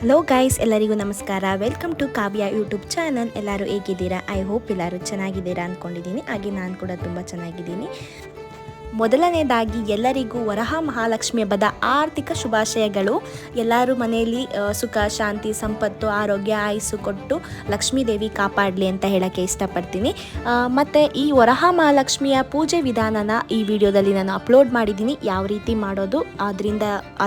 Hello guys, ಎಲ್ಲರಿಗೂ ನಮಸ್ಕಾರ. Welcome to Kavya YouTube channel. ಎಲ್ಲರೂ ಹೇಗಿದ್ದೀರಾ? ಐ ಹೋಪ್ ಎಲ್ಲರೂ ಚೆನ್ನಾಗಿದ್ದೀರಾ ಅಂದ್ಕೊಂಡಿದ್ದೀನಿ. ಹಾಗೆ ನಾನು ಕೂಡ ತುಂಬ ಚೆನ್ನಾಗಿದ್ದೀನಿ. ಮೊದಲನೇದಾಗಿ ಎಲ್ಲರಿಗೂ ವರಹ ಮಹಾಲಕ್ಷ್ಮಿ ಹಬ್ಬದ ಆರ್ಥಿಕ ಶುಭಾಶಯಗಳು. ಎಲ್ಲರೂ ಮನೆಯಲ್ಲಿ ಸುಖ, ಶಾಂತಿ, ಸಂಪತ್ತು, ಆರೋಗ್ಯ, ಆಯುಸ್ಸು ಕೊಟ್ಟು ಲಕ್ಷ್ಮೀ ದೇವಿ ಕಾಪಾಡಲಿ ಅಂತ ಹೇಳೋಕ್ಕೆ ಇಷ್ಟಪಡ್ತೀನಿ. ಮತ್ತು ಈ ವರಹ ಮಹಾಲಕ್ಷ್ಮಿಯ ಪೂಜೆ ವಿಧಾನನ ಈ ವಿಡಿಯೋದಲ್ಲಿ ನಾನು ಅಪ್ಲೋಡ್ ಮಾಡಿದ್ದೀನಿ. ಯಾವ ರೀತಿ ಮಾಡೋದು,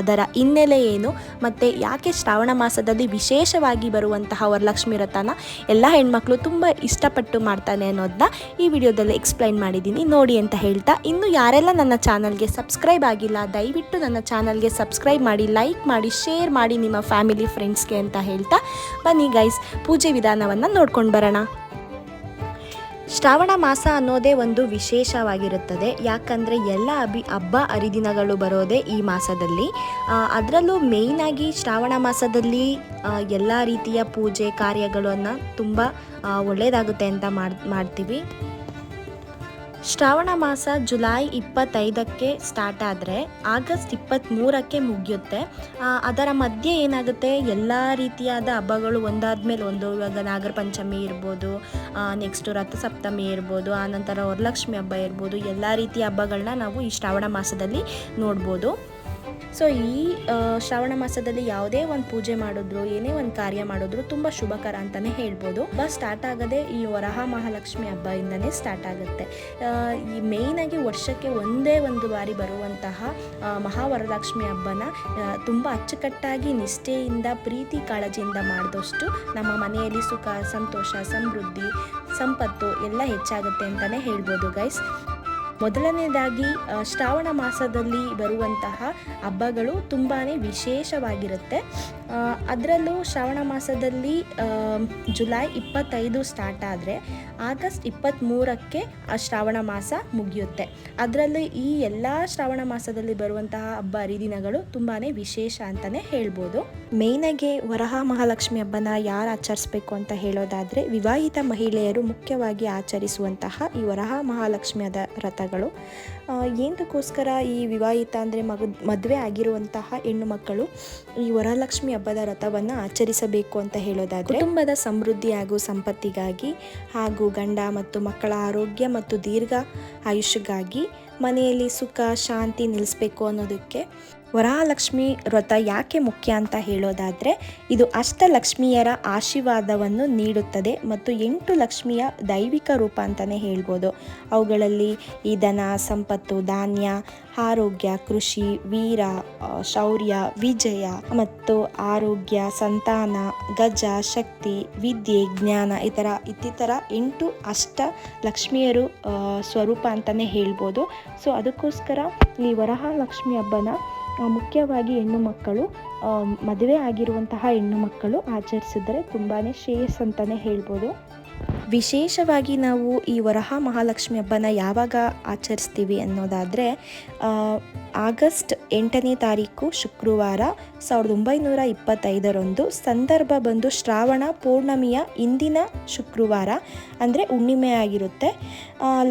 ಅದರ ಹಿನ್ನೆಲೆ ಏನು, ಮತ್ತು ಯಾಕೆ ಶ್ರಾವಣ ಮಾಸದಲ್ಲಿ ವಿಶೇಷವಾಗಿ ಬರುವಂತಹ ವರಲಕ್ಷ್ಮಿ ವ್ರತನ ಎಲ್ಲ ಹೆಣ್ಮಕ್ಳು ತುಂಬ ಇಷ್ಟಪಟ್ಟು ಮಾಡ್ತಾನೆ ಅನ್ನೋದನ್ನ ಈ ವಿಡಿಯೋದಲ್ಲಿ ಎಕ್ಸ್ಪ್ಲೈನ್ ಮಾಡಿದ್ದೀನಿ. ನೋಡಿ ಅಂತ ಹೇಳ್ತಾ, ಇನ್ನು ಯಾರೆಲ್ಲ ನನ್ನ ಚಾನಲ್ಗೆ ಸಬ್ಸ್ಕ್ರೈಬ್ ಆಗಿಲ್ಲ, ದಯವಿಟ್ಟು ನನ್ನ ಚಾನಲ್ಗೆ ಸಬ್ಸ್ಕ್ರೈಬ್ ಮಾಡಿ, ಲೈಕ್ ಮಾಡಿ, ಶೇರ್ ಮಾಡಿ ನಿಮ್ಮ ಫ್ಯಾಮಿಲಿ ಫ್ರೆಂಡ್ಸ್ಗೆ ಅಂತ ಹೇಳ್ತಾ ಬನ್ನಿ ಗೈಸ್, ಪೂಜೆ ವಿಧಾನವನ್ನು ನೋಡ್ಕೊಂಡು ಬರೋಣ. ಶ್ರಾವಣ ಮಾಸ ಅನ್ನೋದೇ ಒಂದು ವಿಶೇಷವಾಗಿರುತ್ತದೆ. ಯಾಕಂದರೆ ಎಲ್ಲ ಹಬ್ಬ ಹರಿದಿನಗಳು ಬರೋದೇ ಈ ಮಾಸದಲ್ಲಿ. ಅದರಲ್ಲೂ ಮೇಯ್ನಾಗಿ ಶ್ರಾವಣ ಮಾಸದಲ್ಲಿ ಎಲ್ಲ ರೀತಿಯ ಪೂಜೆ ಕಾರ್ಯಗಳನ್ನು ತುಂಬ ಒಳ್ಳೆಯದಾಗುತ್ತೆ ಅಂತ ಮಾಡ್ತೀವಿ. ಶ್ರಾವಣ ಮಾಸ ಜುಲೈ 25ಕ್ಕೆ ಸ್ಟಾರ್ಟ್ ಆದರೆ ಆಗಸ್ಟ್ 23ಕ್ಕೆ ಮುಗಿಯುತ್ತೆ. ಅದರ ಮಧ್ಯೆ ಏನಾಗುತ್ತೆ, ಎಲ್ಲ ರೀತಿಯಾದ ಹಬ್ಬಗಳು ಒಂದಾದ್ಮೇಲೆ ಒಂದು. ಇವಾಗ ನಾಗರ ಪಂಚಮಿ ಇರ್ಬೋದು, ನೆಕ್ಸ್ಟು ರಥಸಪ್ತಮಿ ಇರ್ಬೋದು, ಆನಂತರ ವರಲಕ್ಷ್ಮಿ ಹಬ್ಬ ಇರ್ಬೋದು. ಎಲ್ಲ ರೀತಿಯ ಹಬ್ಬಗಳನ್ನ ನಾವು ಈ ಶ್ರಾವಣ ಮಾಸದಲ್ಲಿ ನೋಡ್ಬೋದು. ಸೊ ಈ ಶ್ರಾವಣ ಮಾಸದಲ್ಲಿ ಯಾವುದೇ ಒಂದು ಪೂಜೆ ಮಾಡಿದ್ರು, ಏನೇ ಒಂದು ಕಾರ್ಯ ಮಾಡಿದ್ರು ತುಂಬ ಶುಭಕರ ಅಂತಲೇ ಹೇಳ್ಬೋದು. ಹಬ್ಬ ಸ್ಟಾರ್ಟ್ ಆಗೋದೇ ಈ ವರಹ ಮಹಾಲಕ್ಷ್ಮಿ ಹಬ್ಬದಿಂದನೇ ಸ್ಟಾರ್ಟ್ ಆಗುತ್ತೆ. ಈ ಮೇಯ್ನಾಗಿ ವರ್ಷಕ್ಕೆ ಒಂದೇ ಒಂದು ಬಾರಿ ಬರುವಂತಹ ಮಹಾವರಲಕ್ಷ್ಮಿ ಹಬ್ಬನ ತುಂಬ ಅಚ್ಚುಕಟ್ಟಾಗಿ ನಿಷ್ಠೆಯಿಂದ, ಪ್ರೀತಿ, ಕಾಳಜಿಯಿಂದ ಮಾಡಿದಷ್ಟು ನಮ್ಮ ಮನೆಯಲ್ಲಿ ಸುಖ, ಸಂತೋಷ, ಸಮೃದ್ಧಿ, ಸಂಪತ್ತು ಎಲ್ಲ ಹೆಚ್ಚಾಗುತ್ತೆ ಅಂತಲೇ ಹೇಳ್ಬೋದು ಗೈಸ್. ಮೊದಲನೇದಾಗಿ ಶ್ರಾವಣ ಮಾಸದಲ್ಲಿ ಬರುವಂತಹ ಹಬ್ಬಗಳು ತುಂಬಾ ವಿಶೇಷವಾಗಿರುತ್ತೆ. ಅದರಲ್ಲೂ ಶ್ರಾವಣ ಮಾಸದಲ್ಲಿ ಜುಲೈ 25 ಸ್ಟಾರ್ಟ್ ಆದರೆ ಆಗಸ್ಟ್ 23ಕ್ಕೆ ಶ್ರಾವಣ ಮಾಸ ಮುಗಿಯುತ್ತೆ. ಅದರಲ್ಲಿ ಈ ಎಲ್ಲ ಶ್ರಾವಣ ಮಾಸದಲ್ಲಿ ಬರುವಂತಹ ಹಬ್ಬ ಹರಿದಿನಗಳು ತುಂಬಾ ವಿಶೇಷ ಅಂತಲೇ ಹೇಳ್ಬೋದು. ಮೇಯ್ನಾಗಿ ವರಹ ಮಹಾಲಕ್ಷ್ಮಿ ಹಬ್ಬನ ಯಾರು ಆಚರಿಸ್ಬೇಕು ಅಂತ ಹೇಳೋದಾದರೆ, ವಿವಾಹಿತ ಮಹಿಳೆಯರು ಮುಖ್ಯವಾಗಿ ಆಚರಿಸುವಂತಹ ಈ ವರಹ ಮಹಾಲಕ್ಷ್ಮಿಯದ ವ್ರತಗಳು. ಏನಕ್ಕೋಸ್ಕರ ಈ ವಿವಾಹಿತ ಅಂದರೆ ಮದುವೆ ಆಗಿರುವಂತಹ ಹೆಣ್ಣು ಮಕ್ಕಳು ಈ ವರಲಕ್ಷ್ಮಿ ಹಬ್ಬದ ವ್ರತವನ್ನು ಆಚರಿಸಬೇಕು ಅಂತ ಹೇಳೋದಾದರೆ, ಕುಟುಂಬದ ಸಮೃದ್ಧಿ ಹಾಗೂ ಸಂಪತ್ತಿಗಾಗಿ, ಹಾಗೂ ಗಂಡ ಮತ್ತು ಮಕ್ಕಳ ಆರೋಗ್ಯ ಮತ್ತು ದೀರ್ಘ ಆಯುಷ್ಯಗಾಗಿ, ಮನೆಯಲ್ಲಿ ಸುಖ ಶಾಂತಿ ನಿಲ್ಲಿಸಬೇಕು ಅನ್ನೋದಕ್ಕೆ ವರಲಕ್ಷ್ಮಿ ವ್ರತ ಯಾಕೆ ಮುಖ್ಯ ಅಂತ ಹೇಳೋದಾದರೆ, ಇದು ಅಷ್ಟಲಕ್ಷ್ಮಿಯರ ಆಶೀರ್ವಾದವನ್ನು ನೀಡುತ್ತದೆ ಮತ್ತು 8 ಲಕ್ಷ್ಮಿಯ ದೈವಿಕ ರೂಪ ಅಂತಲೇ ಹೇಳ್ಬೋದು. ಅವುಗಳಲ್ಲಿ ಈ ಧನ, ಸಂಪತ್ತು, ಧಾನ್ಯ, ಆರೋಗ್ಯ, ಕೃಷಿ, ವೀರ, ಶೌರ್ಯ, ವಿಜಯ ಮತ್ತು ಆರೋಗ್ಯ, ಸಂತಾನ, ಗಜ, ಶಕ್ತಿ, ವಿದ್ಯೆ, ಜ್ಞಾನ, ಇತರ 8 ಅಷ್ಟ ಲಕ್ಷ್ಮಿಯರು ಸ್ವರೂಪ ಅಂತಲೇ ಹೇಳ್ಬೋದು. ಸೊ ಅದಕ್ಕೋಸ್ಕರ ಈ ವರಮಹಾಲಕ್ಷ್ಮಿ ಹಬ್ಬನ ಮುಖ್ಯವಾಗಿ ಹೆಣ್ಣು ಮಕ್ಕಳು, ಮದುವೆ ಆಗಿರುವಂತಹ ಹೆಣ್ಣು ಮಕ್ಕಳು ಆಚರಿಸಿದರೆ ತುಂಬಾ ಶ್ರೇಯಸ್ ಅಂತಲೇ ಹೇಳ್ಬೋದು. ವಿಶೇಷವಾಗಿ ನಾವು ಈ ವರಹ ಮಹಾಲಕ್ಷ್ಮಿ ಹಬ್ಬನ ಯಾವಾಗ ಆಚರಿಸ್ತೀವಿ ಅನ್ನೋದಾದರೆ, ಆಗಸ್ಟ್ 8ನೇ ತಾರೀಕು ಶುಕ್ರವಾರ 1925 ಸಂದರ್ಭ ಬಂದು ಶ್ರಾವಣ ಪೌರ್ಣಮಿಯ ಇಂದಿನ ಶುಕ್ರವಾರ, ಅಂದರೆ ಹುಣ್ಣಿಮೆ ಆಗಿರುತ್ತೆ.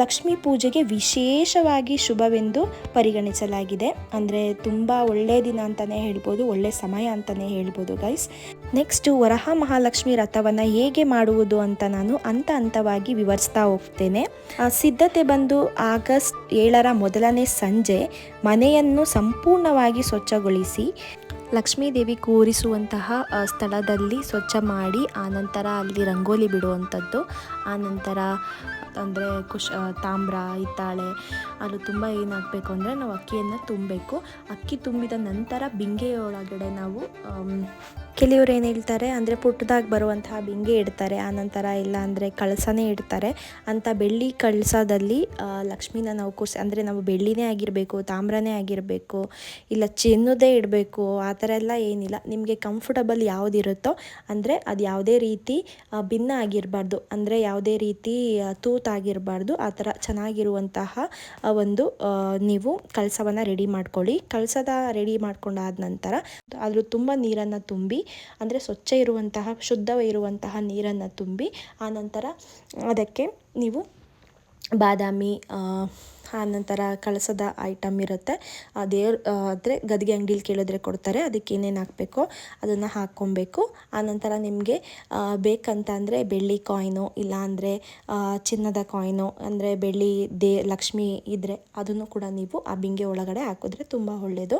ಲಕ್ಷ್ಮೀ ಪೂಜೆಗೆ ವಿಶೇಷವಾಗಿ ಶುಭವೆಂದು ಪರಿಗಣಿಸಲಾಗಿದೆ. ಅಂದರೆ ತುಂಬ ಒಳ್ಳೆಯ ದಿನ ಅಂತಲೇ ಹೇಳ್ಬೋದು, ಒಳ್ಳೆಯ ಸಮಯ ಅಂತಲೇ ಹೇಳ್ಬೋದು ಗೈಸ್. ನೆಕ್ಸ್ಟು ವರಹ ಮಹಾಲಕ್ಷ್ಮಿ ವ್ರತವನ್ನು ಹೇಗೆ ಮಾಡುವುದು ಅಂತ ನಾನು ಹಂತವಾಗಿ ವಿವರಿಸ್ತಾ ಹೋಗ್ತೇನೆ. ಸಿದ್ಧತೆ ಬಂದು ಆಗಸ್ಟ್ 7ರ ಮೊದಲನೇ ಸಂಜೆ ಮನೆಯನ್ನು ಸಂಪೂರ್ಣವಾಗಿ ಸ್ವಚ್ಛಗೊಳಿಸಿ, ಲಕ್ಷ್ಮೀ ದೇವಿ ಕೂರಿಸುವಂತಹ ಸ್ಥಳದಲ್ಲಿ ಸ್ವಚ್ಛ ಮಾಡಿ, ಆನಂತರ ಅಲ್ಲಿ ರಂಗೋಲಿ ಬಿಡುವಂಥದ್ದು. ಆನಂತರ ಅಂದರೆ ತಾಮ್ರ, ಹಿತ್ತಾಳೆ, ಅದು ತುಂಬ ಏನಾಗಬೇಕು ಅಂದರೆ ನಾವು ಅಕ್ಕಿಯನ್ನು ತುಂಬಬೇಕು. ಅಕ್ಕಿ ತುಂಬಿದ ನಂತರ ಬಿಂಗೆಯೊಳಗಡೆ ನಾವು ಕೆಲವರು ಏನು ಹೇಳ್ತಾರೆ ಅಂದರೆ ಪುಟ್ಟದಾಗಿ ಬರುವಂತಹ ಬಿಂಗೆ ಇಡ್ತಾರೆ, ಆನಂತರ ಇಲ್ಲ ಅಂದರೆ ಕಳಸನೇ ಇಡ್ತಾರೆ. ಅಂಥ ಬೆಳ್ಳಿ ಕಳಸದಲ್ಲಿ ಲಕ್ಷ್ಮಿನ ನಾವು ಅಂದರೆ ನಾವು ಬೆಳ್ಳಿನೇ ಆಗಿರಬೇಕು, ತಾಮ್ರನೇ ಆಗಿರಬೇಕು, ಇಲ್ಲ ಚಿನ್ನದೇ ಇಡಬೇಕು, ಆ ಥರ ಎಲ್ಲ ಏನಿಲ್ಲ. ನಿಮಗೆ ಕಂಫರ್ಟಬಲ್ ಯಾವುದಿರುತ್ತೋ, ಅಂದರೆ ಅದು ಯಾವುದೇ ರೀತಿ ಭಿನ್ನ ಆಗಿರಬಾರ್ದು, ಅಂದರೆ ಯಾವುದೇ ರೀತಿ ತೂತಾಗಿರಬಾರ್ದು. ಆ ಥರ ಚೆನ್ನಾಗಿರುವಂತಹ ಒಂದು ನೀವು ಕಳಸವನ್ನು ರೆಡಿ ಮಾಡ್ಕೊಳ್ಳಿ. ಕಳಸದ ರೆಡಿ ಮಾಡ್ಕೊಂಡಾದ ನಂತರ ಅದ್ರ ತುಂಬ ನೀರನ್ನು ತುಂಬಿ, ಅಂದರೆ ಸ್ವಚ್ಛ ಇರುವಂತಹ ಶುದ್ಧ ಇರುವಂತಹ ನೀರನ್ನು ತುಂಬಿ, ಆನಂತರ ಅದಕ್ಕೆ ನೀವು ಬಾದಾಮಿ, ಆನಂತರ ಕಳಸದ ಐಟಮ್ ಇರುತ್ತೆ. ದೇವ್ರ ಅಂದರೆ ಗದಿಗೆ ಅಂಗಡಿಲಿ ಕೇಳಿದ್ರೆ ಕೊಡ್ತಾರೆ. ಅದಕ್ಕೆ ಏನೇನು ಹಾಕಬೇಕೋ ಅದನ್ನು ಹಾಕ್ಕೊಬೇಕು. ಆನಂತರ ನಿಮಗೆ ಬೇಕಂತ ಅಂದರೆ ಬೆಳ್ಳಿ ಕಾಯಿನು, ಇಲ್ಲಾಂದರೆ ಚಿನ್ನದ ಕಾಯಿನು, ಅಂದರೆ ಬೆಳ್ಳಿ ಲಕ್ಷ್ಮಿ ಇದ್ದರೆ ಅದನ್ನು ಕೂಡ ನೀವು ಆ ಬಿಂಗೆ ಒಳಗಡೆ ಹಾಕಿದ್ರೆ ತುಂಬ ಒಳ್ಳೆಯದು.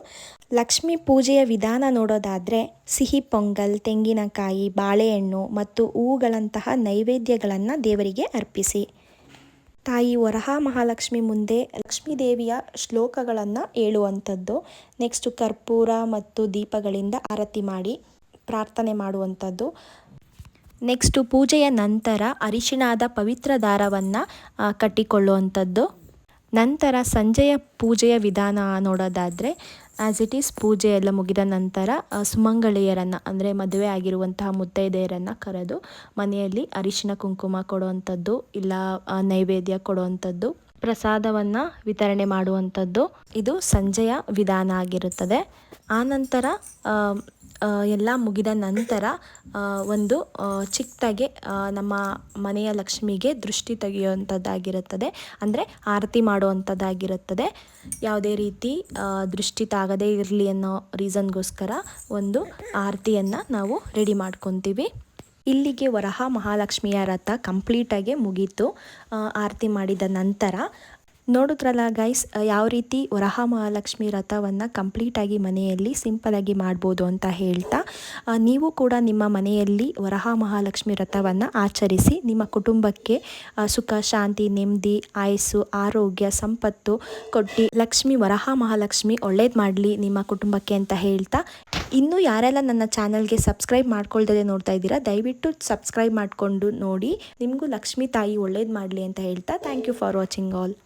ಲಕ್ಷ್ಮಿ ಪೂಜೆಯ ವಿಧಾನ ನೋಡೋದಾದರೆ ಸಿಹಿ ಪೊಂಗಲ್, ತೆಂಗಿನಕಾಯಿ, ಬಾಳೆಹಣ್ಣು ಮತ್ತು ಹೂವುಗಳಂತಹ ನೈವೇದ್ಯಗಳನ್ನು ದೇವರಿಗೆ ಅರ್ಪಿಸಿ. ತಾಯಿ ವರಹ ಮಹಾಲಕ್ಷ್ಮಿ ಮುಂದೆ ಲಕ್ಷ್ಮೀ ದೇವಿಯ ಶ್ಲೋಕಗಳನ್ನು ಹೇಳುವಂಥದ್ದು. ನೆಕ್ಸ್ಟು ಕರ್ಪೂರ ಮತ್ತು ದೀಪಗಳಿಂದ ಆರತಿ ಮಾಡಿ ಪ್ರಾರ್ಥನೆ ಮಾಡುವಂಥದ್ದು. ನೆಕ್ಸ್ಟು ಪೂಜೆಯ ನಂತರ ಅರಿಶಿಣದ ಪವಿತ್ರ ದಾರವನ್ನು ಕಟ್ಟಿಕೊಳ್ಳುವಂಥದ್ದು. ನಂತರ ಸಂಜೆಯ ಪೂಜೆಯ ವಿಧಾನ ನೋಡೋದಾದರೆ ಆ್ಯಸ್ ಇಟ್ ಈಸ್ ಪೂಜೆ ಎಲ್ಲ ಮುಗಿದ ನಂತರ ಸುಮಂಗಳೆಯರನ್ನು ಅಂದರೆ ಮದುವೆ ಆಗಿರುವಂತಹ ಮುತ್ತೈದೆಯರನ್ನು ಕರೆದು ಮನೆಯಲ್ಲಿ ಅರಿಶಿನ ಕುಂಕುಮ ಕೊಡುವಂಥದ್ದು, ಇಲ್ಲ ನೈವೇದ್ಯ ಕೊಡುವಂಥದ್ದು, ಪ್ರಸಾದವನ್ನು ವಿತರಣೆ ಮಾಡುವಂಥದ್ದು. ಇದು ಸಂಜೆಯ ವಿಧಾನ ಆಗಿರುತ್ತದೆ. ಆನಂತರ ಎಲ್ಲ ಮುಗಿದ ನಂತರ ಒಂದು ಚಿಕ್ಕದಾಗೆ ನಮ್ಮ ಮನೆಯ ಲಕ್ಷ್ಮಿಗೆ ದೃಷ್ಟಿ ತೆಗೆಯುವಂಥದ್ದಾಗಿರುತ್ತದೆ. ಅಂದರೆ ಆರತಿ ಮಾಡುವಂಥದ್ದಾಗಿರುತ್ತದೆ. ಯಾವುದೇ ರೀತಿ ದೃಷ್ಟಿ ತಾಗದೇ ಇರಲಿ ಅನ್ನೋ ರೀಸನ್ಗೋಸ್ಕರ ಒಂದು ಆರತಿಯನ್ನು ನಾವು ರೆಡಿ ಮಾಡ್ಕೊತೀವಿ. ಇಲ್ಲಿಗೆ ವರಹ ಮಹಾಲಕ್ಷ್ಮಿಯ ರಥ ಕಂಪ್ಲೀಟಾಗಿ ಮುಗೀತು. ಆರತಿ ಮಾಡಿದ ನಂತರ ನೋಡಿದ್ರಲ್ಲ ಗೈಸ್, ಯಾವ ರೀತಿ ವರಹ ಮಹಾಲಕ್ಷ್ಮಿ ರಥವನ್ನು ಕಂಪ್ಲೀಟಾಗಿ ಮನೆಯಲ್ಲಿ ಸಿಂಪಲಾಗಿ ಮಾಡ್ಬೋದು ಅಂತ ಹೇಳ್ತಾ, ನೀವು ಕೂಡ ನಿಮ್ಮ ಮನೆಯಲ್ಲಿ ವರಹ ಮಹಾಲಕ್ಷ್ಮಿ ರಥವನ್ನು ಆಚರಿಸಿ ನಿಮ್ಮ ಕುಟುಂಬಕ್ಕೆ ಸುಖ, ಶಾಂತಿ, ನೆಮ್ಮದಿ, ಆಯಸ್ಸು, ಆರೋಗ್ಯ, ಸಂಪತ್ತು ಕೊಟ್ಟು ಲಕ್ಷ್ಮಿ ವರಹ ಮಹಾಲಕ್ಷ್ಮಿ ಒಳ್ಳೇದು ಮಾಡಲಿ ನಿಮ್ಮ ಕುಟುಂಬಕ್ಕೆ ಅಂತ ಹೇಳ್ತಾ, ಇನ್ನೂ ಯಾರೆಲ್ಲ ನನ್ನ ಚಾನಲ್ಗೆ ಸಬ್ಸ್ಕ್ರೈಬ್ ಮಾಡ್ಕೊಳ್ದೇ ನೋಡ್ತಾ ಇದ್ದೀರಾ ದಯವಿಟ್ಟು ಸಬ್ಸ್ಕ್ರೈಬ್ ಮಾಡಿಕೊಂಡು ನೋಡಿ. ನಿಮಗೂ ಲಕ್ಷ್ಮೀ ತಾಯಿ ಒಳ್ಳೇದು ಮಾಡಲಿ ಅಂತ ಹೇಳ್ತಾ, thank you for watching all.